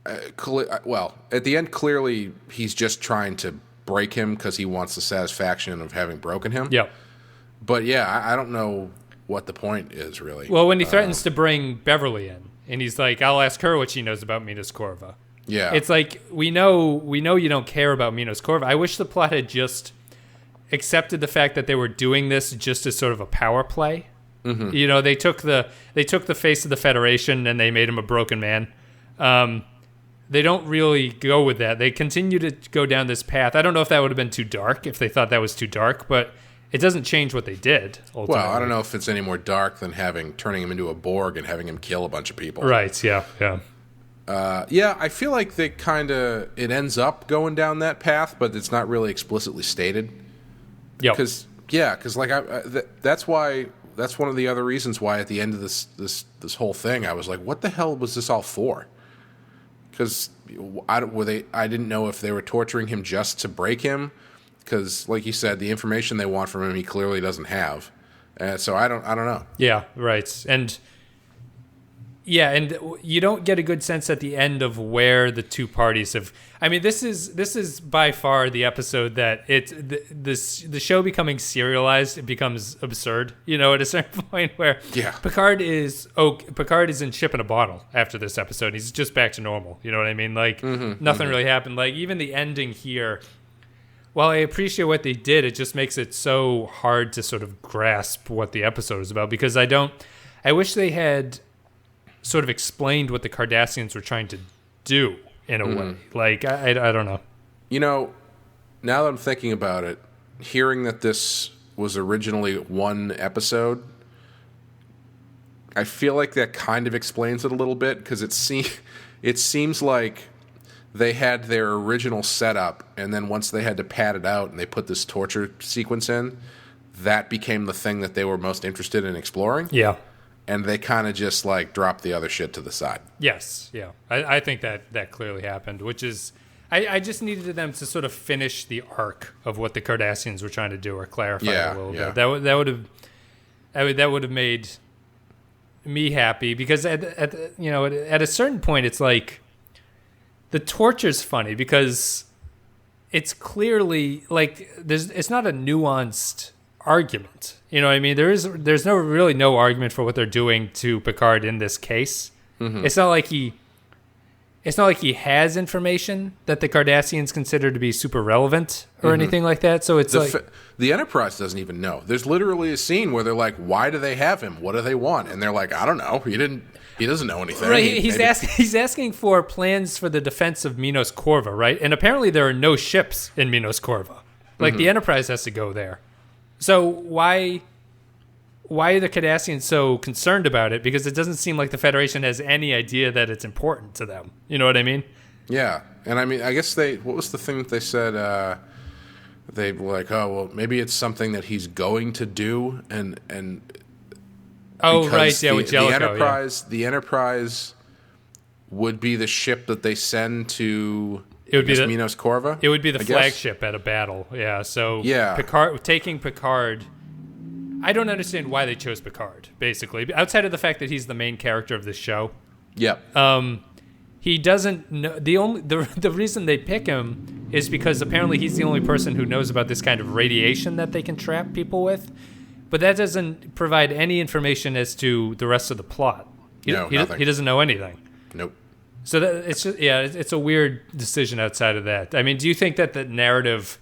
at the end, clearly he's just trying to break him because he wants the satisfaction of having broken him. Yep. But, yeah, I don't know what the point is, really. Well, when he threatens to bring Beverly in, and he's like, I'll ask her what she knows about Minos Corva. Yeah. It's like, we know you don't care about Minos Corva. I wish the plot had just accepted the fact that they were doing this just as sort of a power play. Mm-hmm. You know, they took the face of the Federation and they made him a broken man. They don't really go with that. They continue to go down this path. I don't know if that would have been too dark, if they thought that was too dark, but it doesn't change what they did, ultimately. Well, I don't know if it's any more dark than turning him into a Borg and having him kill a bunch of people. Right, yeah. Yeah, I feel like it ends up going down that path, but it's not really explicitly stated. Yep. Because that's one of the other reasons why at the end of this whole thing, I was like, what the hell was this all for? Because I didn't know if they were torturing him just to break him, because, like you said, the information they want from him, he clearly doesn't have. So I don't know. Yeah, right. And you don't get a good sense at the end of where the two parties have. I mean, this is by far the episode that the show becoming serialized, it becomes absurd. You know, at a certain point where Picard is in ship in a bottle after this episode. He's just back to normal. You know what I mean? Like nothing really happened. Like even the ending here. While I appreciate what they did, it just makes it so hard to sort of grasp what the episode is about, because I wish they had sort of explained what the Cardassians were trying to do in a way. Like, I don't know. You know, now that I'm thinking about it, hearing that this was originally one episode, I feel like that kind of explains it a little bit, because it seems like they had their original setup, and then once they had to pad it out and they put this torture sequence in, that became the thing that they were most interested in exploring. Yeah. And they kind of just like dropped the other shit to the side. Yes, yeah. I think that clearly happened, which is, I just needed them to sort of finish the arc of what the Cardassians were trying to do, or clarify it a little bit. That would have made me happy, because at a certain point, it's like, the torture's funny because it's clearly like it's not a nuanced argument. You know what I mean? There's no argument for what they're doing to Picard in this case. Mm-hmm. It's not like he has information that the Cardassians consider to be super relevant or anything like that. So it's the Enterprise doesn't even know. There's literally a scene where they're like, "Why do they have him? What do they want?" And they're like, "I don't know. He doesn't know anything." Right. He's asking for plans for the defense of Minos Corva, right? And apparently there are no ships in Minos Corva. Like the Enterprise has to go there. So why are the Cardassians so concerned about it? Because it doesn't seem like the Federation has any idea that it's important to them. You know what I mean? Yeah. And I mean, I guess what was the thing that they said? They were like, oh, well, maybe it's something that he's going to do. And oh, right. Yeah, with Jellicoe. The Enterprise would be the ship that they send to Minos Corva. It would be the flagship at a battle. Yeah. So taking Picard. I don't understand why they chose Picard, basically, outside of the fact that he's the main character of this show. Yep. He doesn't know. The reason they pick him is because apparently he's the only person who knows about this kind of radiation that they can trap people with. But that doesn't provide any information as to the rest of the plot. Nothing. He doesn't know anything. Nope. So it's just it's a weird decision outside of that. I mean, do you think that the narrative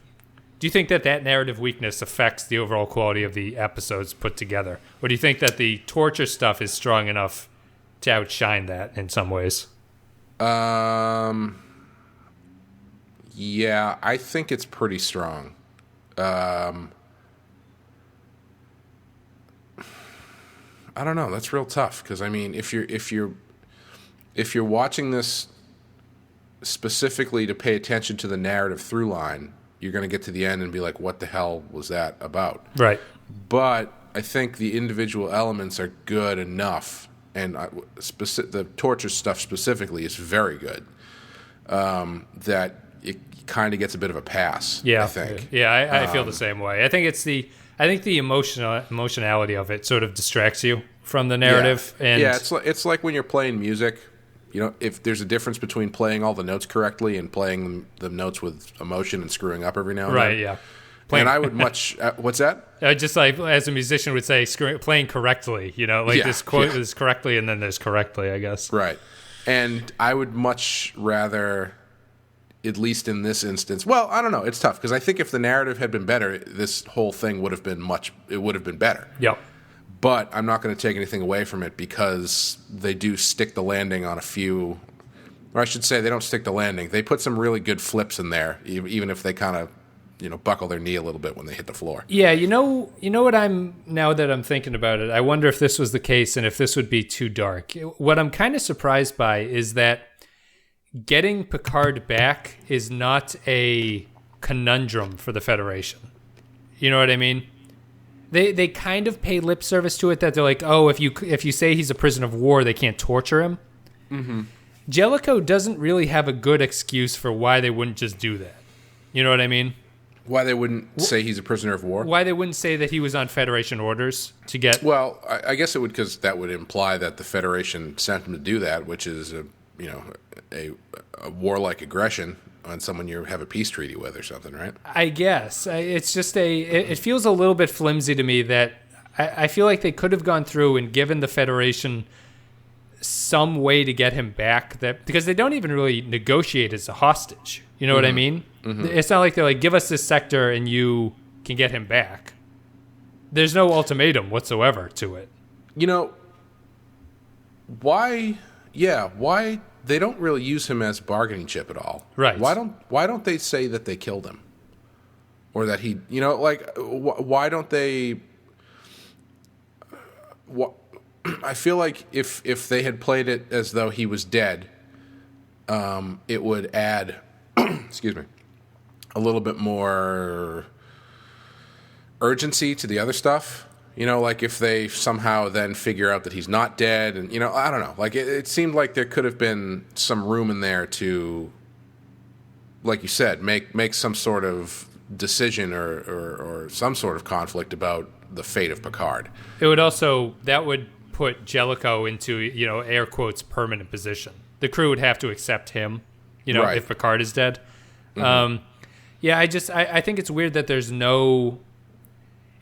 Do you think that narrative weakness affects the overall quality of the episodes put together? Or do you think that the torture stuff is strong enough to outshine that in some ways? Yeah, I think it's pretty strong. I don't know. That's real tough because I mean, if you're watching this specifically to pay attention to the narrative through line, you're going to get to the end and be like, "What the hell was that about?" Right. But I think the individual elements are good enough, and the torture stuff specifically is very good. That it kind of gets a bit of a pass. Yeah, I think. Yeah, I feel the same way. I think the emotionality of it sort of distracts you from the narrative. Yeah, and it's like when you're playing music. You know, if there's a difference between playing all the notes correctly and playing the notes with emotion and screwing up every now and then. Right. Yeah. And I would much. What's that? Just like as a musician would say, playing correctly. You know, like this quote is correctly, and then there's correctly, I guess. Right. And I would much rather, at least in this instance, well, I don't know. It's tough because I think if the narrative had been better, this whole thing would have been better. Yep. But I'm not going to take anything away from it because they do stick the landing on a few, or I should say they don't stick the landing. They put some really good flips in there, even if they kind of, buckle their knee a little bit when they hit the floor. Yeah, you know what now that I'm thinking about it, I wonder if this was the case and if this would be too dark. What I'm kind of surprised by is that getting Picard back is not a conundrum for the Federation. You know what I mean? They kind of pay lip service to it that they're like, oh, if you say he's a prisoner of war, they can't torture him. Mm-hmm. Jellicoe doesn't really have a good excuse for why they wouldn't just do that. You know what I mean? Why they wouldn't say he's a prisoner of war? Why they wouldn't say that he was on Federation orders to get... Well, I guess it would because that would imply that the Federation sent him to do that, which is a warlike aggression on someone you have a peace treaty with or something, right? I guess. It's just it feels a little bit flimsy to me that I feel like they could have gone through and given the Federation some way to get him back, because they don't even really negotiate as a hostage. You know what I mean? Mm-hmm. It's not like they're like, give us this sector and you can get him back. There's no ultimatum whatsoever to it. Why they don't really use him as bargaining chip at all. Right. Why don't they say that they killed him? Or that he, why don't they... I feel like if they had played it as though he was dead, it would add, excuse me, a little bit more urgency to the other stuff. Like if they somehow then figure out that he's not dead, and I don't know. Like it seemed like there could have been some room in there to, like you said, make some sort of decision or some sort of conflict about the fate of Picard. It would that would put Jellicoe into air quotes permanent position. The crew would have to accept him, right. if Picard is dead. Mm-hmm. I think it's weird that there's no.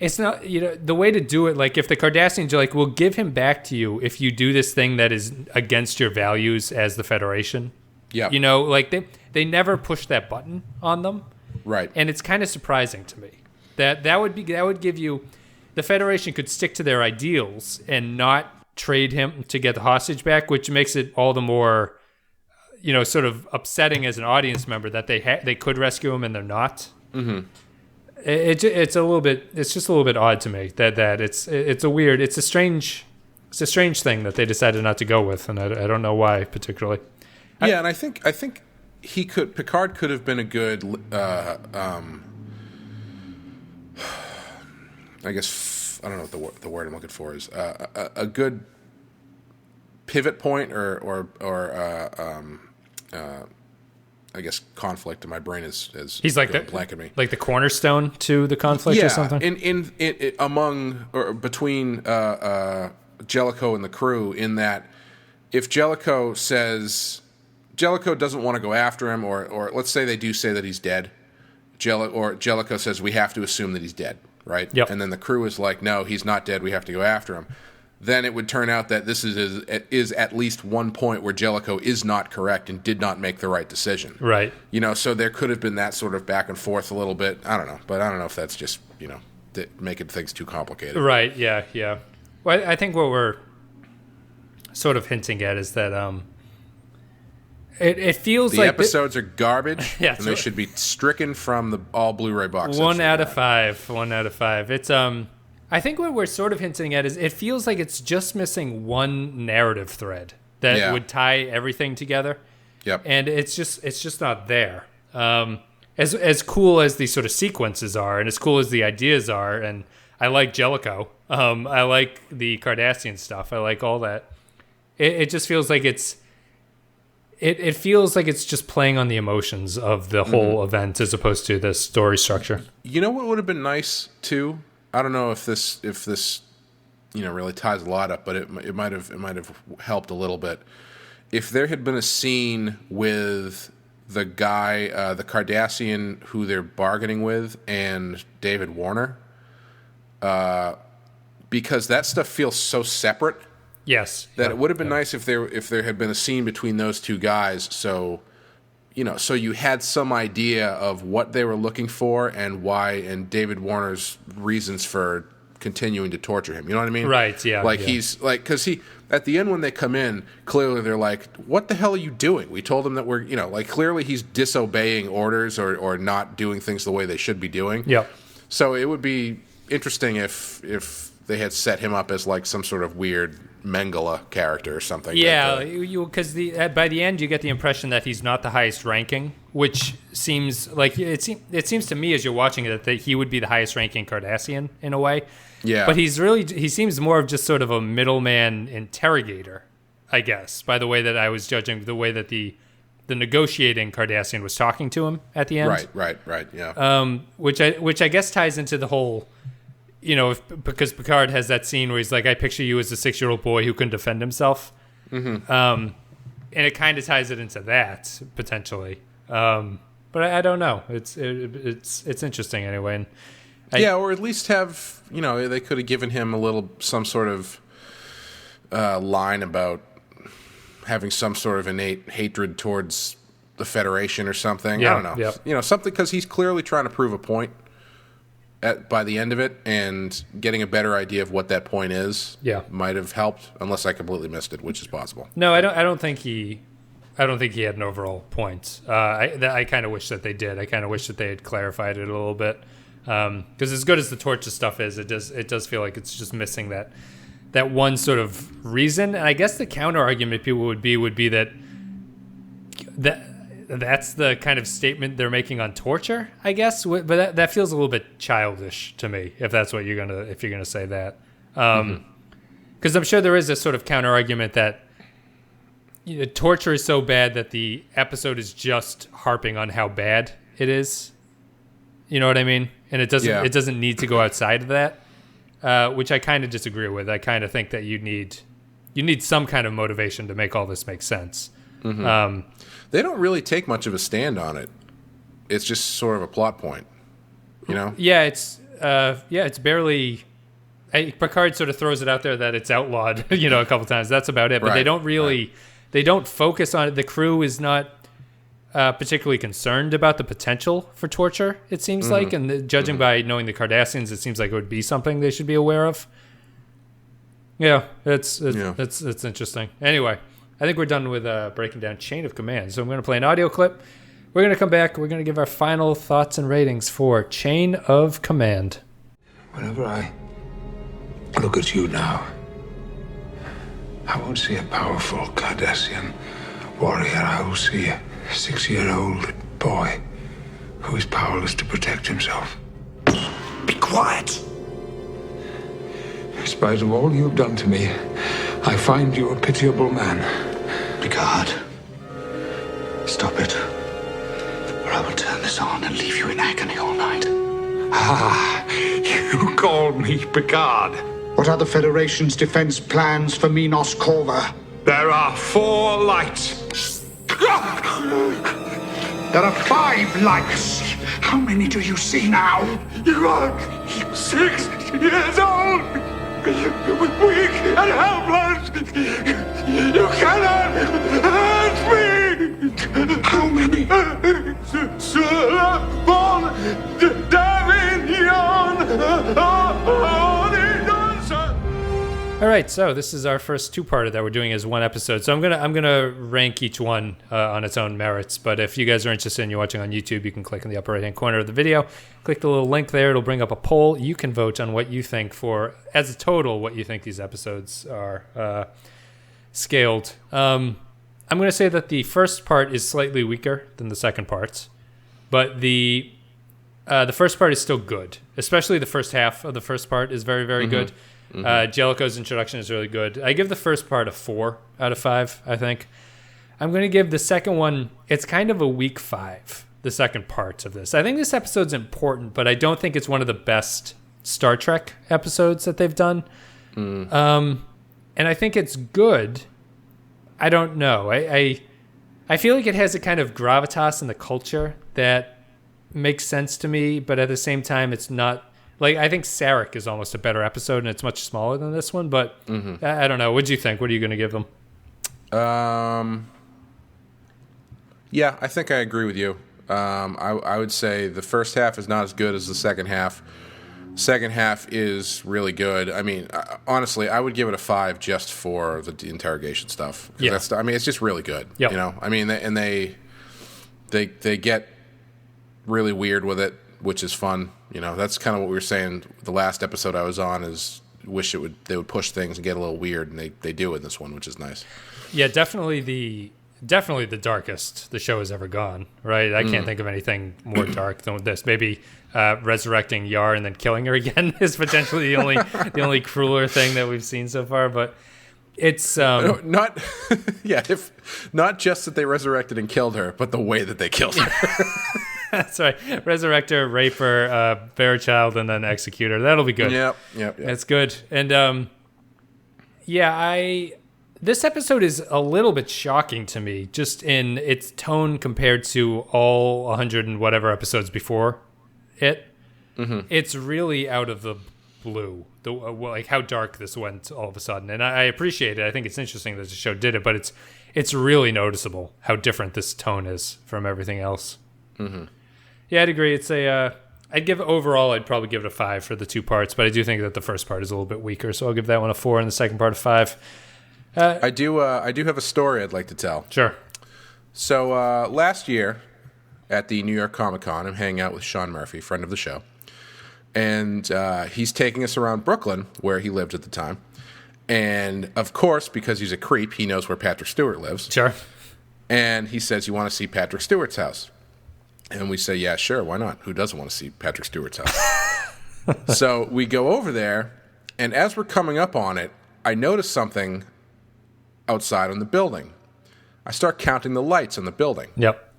It's not, the way to do it, like if the Cardassians are like, we'll give him back to you if you do this thing that is against your values as the Federation. Yeah. Like they never push that button on them. Right. And it's kind of surprising to me that would give you, the Federation could stick to their ideals and not trade him to get the hostage back, which makes it all the more, sort of upsetting as an audience member that they could rescue him and they're not. Mm-hmm. It's just a little bit odd to me that it's a strange thing that they decided not to go with, and I don't know why particularly. Yeah, and I think Picard could have been a good I guess I don't know what the word I'm looking for is a good pivot point or I guess conflict, and my brain is he's like blanking me, like the cornerstone to the conflict or something. in among or between Jellicoe and the crew, in that if Jellicoe doesn't want to go after him, or let's say they do say that he's dead, Jellicoe says we have to assume that he's dead, right? Yep. And then the crew is like, no, he's not dead. We have to go after him. then it would turn out that this is at least one point where Jellicoe is not correct and did not make the right decision. Right. So there could have been that sort of back and forth a little bit. I don't know. But I don't know if that's just, making things too complicated. Right, yeah. Well, I think what we're sort of hinting at is that it feels the like episodes are garbage, yeah, and they should be stricken from the all Blu-ray box. 1 out of 5. 1 out of 5. It's I think what we're sort of hinting at is it feels like it's just missing one narrative thread that would tie everything together. Yep. And it's just not there. As cool as these sort of sequences are, and as cool as the ideas are, and I like Jellicoe. I like the Cardassian stuff. I like all that. It just feels like it feels like it's just playing on the emotions of the whole event as opposed to the story structure. You know what would have been nice too? I don't know if this really ties a lot up, but it might have helped a little bit if there had been a scene with the guy, the Cardassian who they're bargaining with, and David Warner, because that stuff feels so separate. Yes, that it would have been nice if there had been a scene between those two guys, so you had some idea of what they were looking for and why, and David Warner's reasons for continuing to torture him. You know what I mean? Right. Yeah. He's like, because he at the end when they come in, clearly they're like, "What the hell are you doing? We told him that we're clearly he's disobeying orders or not doing things the way they should be doing." Yep. So it would be interesting if they had set him up as like some sort of weird Mengele character or something. Yeah, because by the end you get the impression that he's not the highest ranking, which seems like it seems to me as you're watching it that he would be the highest ranking Cardassian in a way. Yeah, but he seems more of just sort of a middleman interrogator, I guess, by the way that I was judging the way that the negotiating Cardassian was talking to him at the end. Right. Yeah. Which I guess ties into the whole. Because Picard has that scene where he's like, "I picture you as a 6-year-old boy who couldn't defend himself," and it kind of ties it into that potentially. But I don't know. It's interesting anyway. And or at least have they could have given him some sort of line about having some sort of innate hatred towards the Federation or something. Yeah, I don't know. yep. Something, because he's clearly trying to prove a point. By the end of it, and getting a better idea of what that point is, might have helped. Unless I completely missed it, which is possible. No, I don't think he had an overall point. I kind of wish that they did. I kind of wish that they had clarified it a little bit. Because as good as the torture stuff is, it does feel like it's just missing that one sort of reason. And I guess the counter argument people would be that that's the kind of statement they're making on torture, I guess. But that feels a little bit childish to me, if that's what you're gonna say that. Because I'm sure there is a sort of counter argument that torture is so bad that the episode is just harping on how bad it is. You know what I mean? And it doesn't need to go outside of that, which I kind of disagree with. I kind of think that you need some kind of motivation to make all this make sense. They don't really take much of a stand on it. It's just sort of a plot point, Yeah, it's barely. Picard sort of throws it out there that it's outlawed, a couple times. That's about it. But right, they don't really, they don't focus on it. The crew is not particularly concerned about the potential for torture. It seems like, and judging by knowing the Cardassians, it seems like it would be something they should be aware of. Yeah, it's interesting. Anyway. I think we're done with breaking down Chain of Command. So I'm going to play an audio clip. We're going to come back. We're going to give our final thoughts and ratings for Chain of Command. Whenever I look at you now, I won't see a powerful Cardassian warrior. I will see a 6-year-old boy who is powerless to protect himself. Be quiet. In spite of all you've done to me, I find you a pitiable man. Picard, stop it, or I will turn this on and leave you in agony all night. Ah, you called me Picard. What are the Federation's defense plans for Minos Corva? There are 4 lights. There are 5 lights. How many do you see now? You are 6 years old. weak and helpless. You cannot hurt me. How many? All right, so this is our first two-parter that we're doing as one episode. So I'm gonna rank each one on its own merits. But if you guys are interested and you're watching on YouTube, you can click in the upper right-hand corner of the video, click the little link there. It'll bring up a poll. You can vote on what you think for, as a total, what you think these episodes are scaled. I'm gonna say that the first part is slightly weaker than the second parts, but the first part is still good. Especially the first half of the first part is very, very good. Jellicoe's introduction is really good. I give the first part a 4 out of 5, I think. I'm going to give the second one, it's kind of a weak 5, the second part of this. I think this episode's important, but I don't think it's one of the best Star Trek episodes that they've done. And I think it's good. I don't know. I feel like it has a kind of gravitas in the culture that makes sense to me, but at the same time, it's not... Like, I think Sarek is almost a better episode, and it's much smaller than this one, but I don't know. What do you think? What are you going to give them? Yeah, I think I agree with you. I would say the first half is not as good as the second half. Second half is really good. I mean, honestly, I would give it a 5 just for the interrogation stuff. Yeah. I mean, it's just really good. Yep. You know, I mean, they get really weird with it, which is fun. You know, that's kind of what we were saying. The last episode I was on is they would push things and get a little weird, and they do in this one, which is nice. Yeah, definitely the darkest the show has ever gone. Right, I can't think of anything more dark than this. Maybe resurrecting Yar and then killing her again is potentially the only crueler thing that we've seen so far. But it's not if not just that they resurrected and killed her, but the way that they killed her. That's right. Resurrector, raper, Fairchild, and then executor. That'll be good. Yep. That's good. And this episode is a little bit shocking to me, just in its tone compared to all 100 and whatever episodes before it. It's really out of the blue, like how dark this went all of a sudden. And I appreciate it. I think it's interesting that the show did it, but it's really noticeable how different this tone is from everything else. Yeah, I'd agree. It's I'd probably give it a 5 for the two parts, but I do think that the first part is a little bit weaker, so I'll give that one a 4 and the second part a 5. I do have a story I'd like to tell. Sure. So last year at the New York Comic Con, I'm hanging out with Sean Murphy, friend of the show, and he's taking us around Brooklyn, where he lived at the time. And of course, because he's a creep, he knows where Patrick Stewart lives. Sure. And he says, "You want to see Patrick Stewart's house?" And we say, "Yeah, sure, why not? Who doesn't want to see Patrick Stewart's house?" So we go over there, and as we're coming up on it, I notice something outside on the building. I start counting the lights on the building. Yep.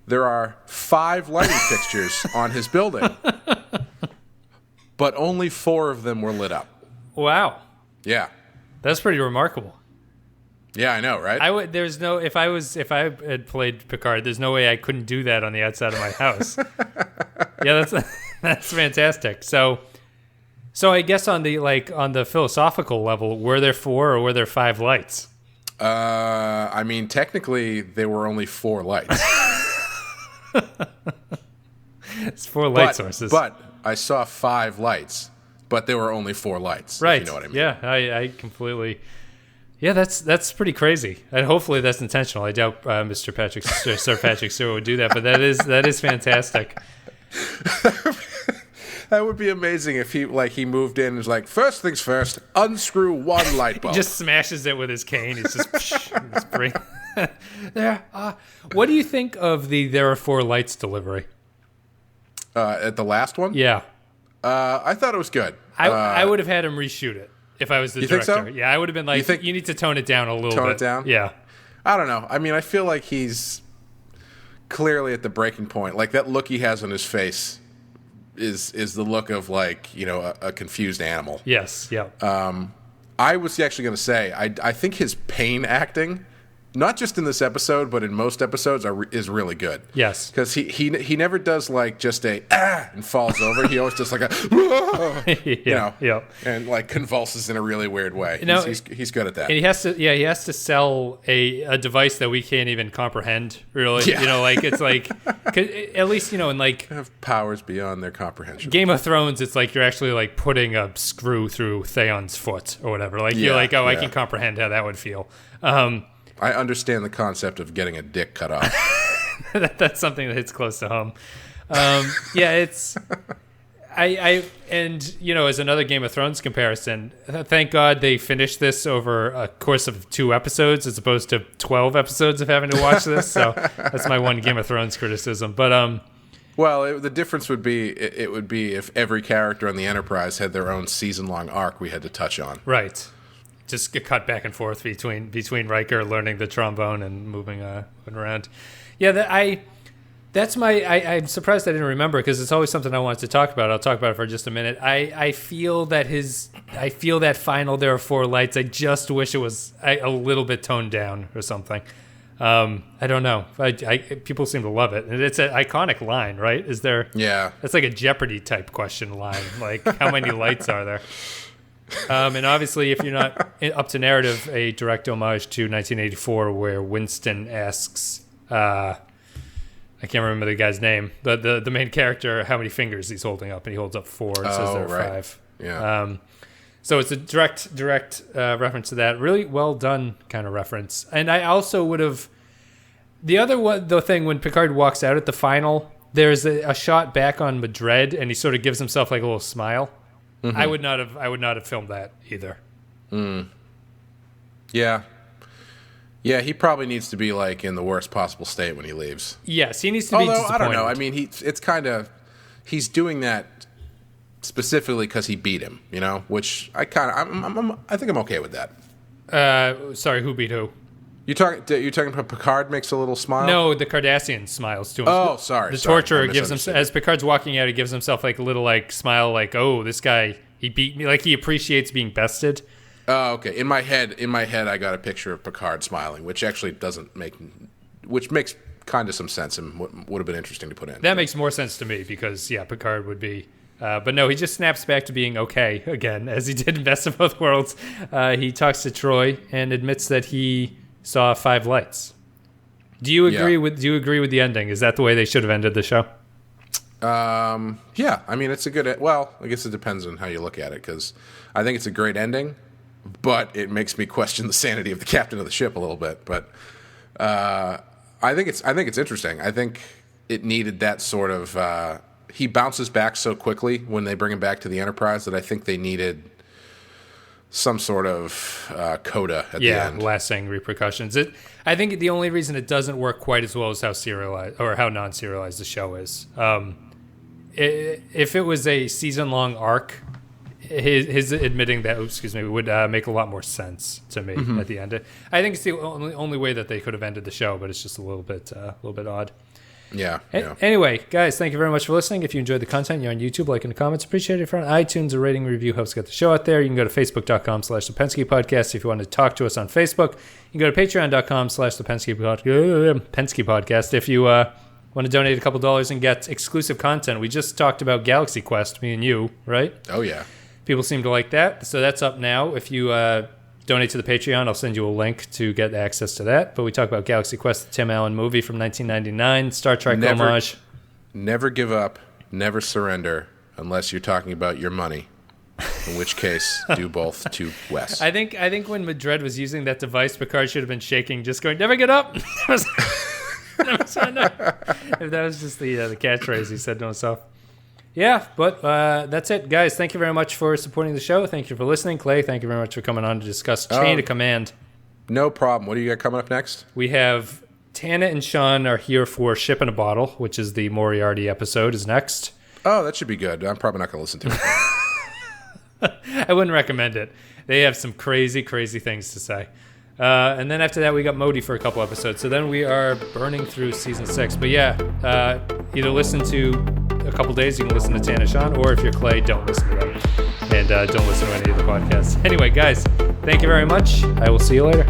There are 5 lighting fixtures on his building, but only 4 of them were lit up. Wow. Yeah. That's pretty remarkable. Yeah, I know, right? If I had played Picard, there's no way I couldn't do that on the outside of my house. Yeah, that's fantastic. So I guess on the philosophical level, were there 4 or were there 5 lights? I mean, technically, there were only 4 lights. It's 4 light sources. But I saw 5 lights, but there were only 4 lights. Right. If you know what I mean? Yeah, I completely... Yeah, that's pretty crazy, and hopefully that's intentional. I doubt Sir Patrick Stewart would do that, but that is fantastic. That would be amazing if he moved in and was like, first things first, unscrew 1 light bulb. He just smashes it with his cane. He's just there. What do you think of the "there are 4 lights" delivery? At the last one? Yeah. I thought it was good. I would have had him reshoot it. If I was the director. Think so? Yeah, I would have been like, you need to tone it down a little bit. Tone it down? Yeah. I don't know. I mean, I feel like he's clearly at the breaking point. Like, that look he has on his face is the look of, like, you know, a confused animal. Yes, yeah. I was actually going to say, I think his pain acting not just in this episode, but in most episodes, is really good. Yes. Because he never does like just a and falls over. He always does like a and like convulses in a really weird way. He's good at that. And he has to sell a device that we can't even comprehend. Really, it's like at least in like have powers beyond their comprehension. Game of Thrones, it's like you're actually like putting a screw through Theon's foot or whatever. Like you're like, I can comprehend how that would feel. I understand the concept of getting a dick cut off. That's something that hits close to home. It's as another Game of Thrones comparison, thank God they finished this over a course of 2 episodes as opposed to 12 episodes of having to watch this. So that's my one Game of Thrones criticism. But the difference would be it would be if every character on the Enterprise had their own season-long arc we had to touch on. Right. Just get cut back and forth between Riker learning the trombone and moving around. Yeah, I'm surprised I didn't remember because it's always something I wanted to talk about. I'll talk about it for just a minute. I feel that final "There are 4 lights." I just wish it was a little bit toned down or something. I don't know. People seem to love it, and it's an iconic line, right? Is there? Yeah, it's like a Jeopardy type question line. Like, how many lights are there? And obviously, if you're not up to narrative, a direct homage to 1984, where Winston asks, I can't remember the guy's name, but the main character, how many fingers he's holding up, and he holds up 4 and says there are 5. Yeah. So it's a direct reference to that. Really well done kind of reference. And I also would have the thing when Picard walks out at the final, there's a shot back on Madred, and he sort of gives himself like a little smile. Mm-hmm. I would not have filmed that either. Yeah. Yeah, he probably needs to be like in the worst possible state when he leaves. Yes, he needs to be disappointed. I don't know. I mean, he's doing that specifically because he beat him, which I think I'm okay with that. Sorry, who beat who? You're talking about Picard makes a little smile? No, the Cardassian smiles to him. Oh, sorry. The torturer gives him, as Picard's walking out, he gives himself like a little like smile, like, oh, this guy, he beat me. Like he appreciates being bested. Oh, okay. In my head, I got a picture of Picard smiling, which actually which makes kind of some sense and would have been interesting to put in. That makes more sense to me because, Picard would be. But no, he just snaps back to being okay again, as he did in Best of Both Worlds. He talks to Troy and admits that he saw 5 lights. Do you agree with the ending? Is that the way they should have ended the show? Yeah. I mean, it's a good. Well, I guess it depends on how you look at it, because I think it's a great ending, but it makes me question the sanity of the captain of the ship a little bit. But I think it's interesting. I think it needed that sort of. He bounces back so quickly when they bring him back to the Enterprise that I think they needed some sort of coda at the end. Yeah, lasting repercussions. I think the only reason it doesn't work quite as well as how serialized or how non-serialized the show is. If it was a season-long arc, his admitting that would make a lot more sense to me at the end. I think it's the only way that they could have ended the show, but it's just a little bit odd. Yeah. Anyway, guys, thank you very much for listening. If you enjoyed the content, you're on YouTube, like in the comments. Appreciate it. If you're on iTunes, a rating review helps get the show out there. You can go to facebook.com/The Penske Podcast if you want to talk to us on Facebook. You can go to patreon.com/The Penske Podcast if you want to donate a couple dollars and get exclusive content. We just talked about Galaxy Quest, me and you, right? Oh, yeah. People seem to like that. So that's up now. If you donate to the Patreon, I'll send you a link to get access to that. But we talk about Galaxy Quest, the Tim Allen movie from 1999, Star Trek homage. Never give up, never surrender, unless you're talking about your money. In which case, do both to Wes. I think when Madred was using that device, Picard should have been shaking, just going, "Never get up." Never surrender. If that was just the catchphrase he said to himself. Yeah, but that's it. Guys, thank you very much for supporting the show. Thank you for listening. Clay, thank you very much for coming on to discuss Chain of Command. No problem. What do you got coming up next? We have Tana and Sean are here for Ship in a Bottle, which is the Moriarty episode, is next. Oh, that should be good. I'm probably not going to listen to it. I wouldn't recommend it. They have some crazy, crazy things to say. And then after that, we got Modi for a couple episodes. So then we are burning through season 6. But yeah, either listen to a couple days, you can listen to Tana Sean, or if you're Clay, don't listen to them. And don't listen to any of the podcasts. Anyway, guys, thank you very much. I will see you later.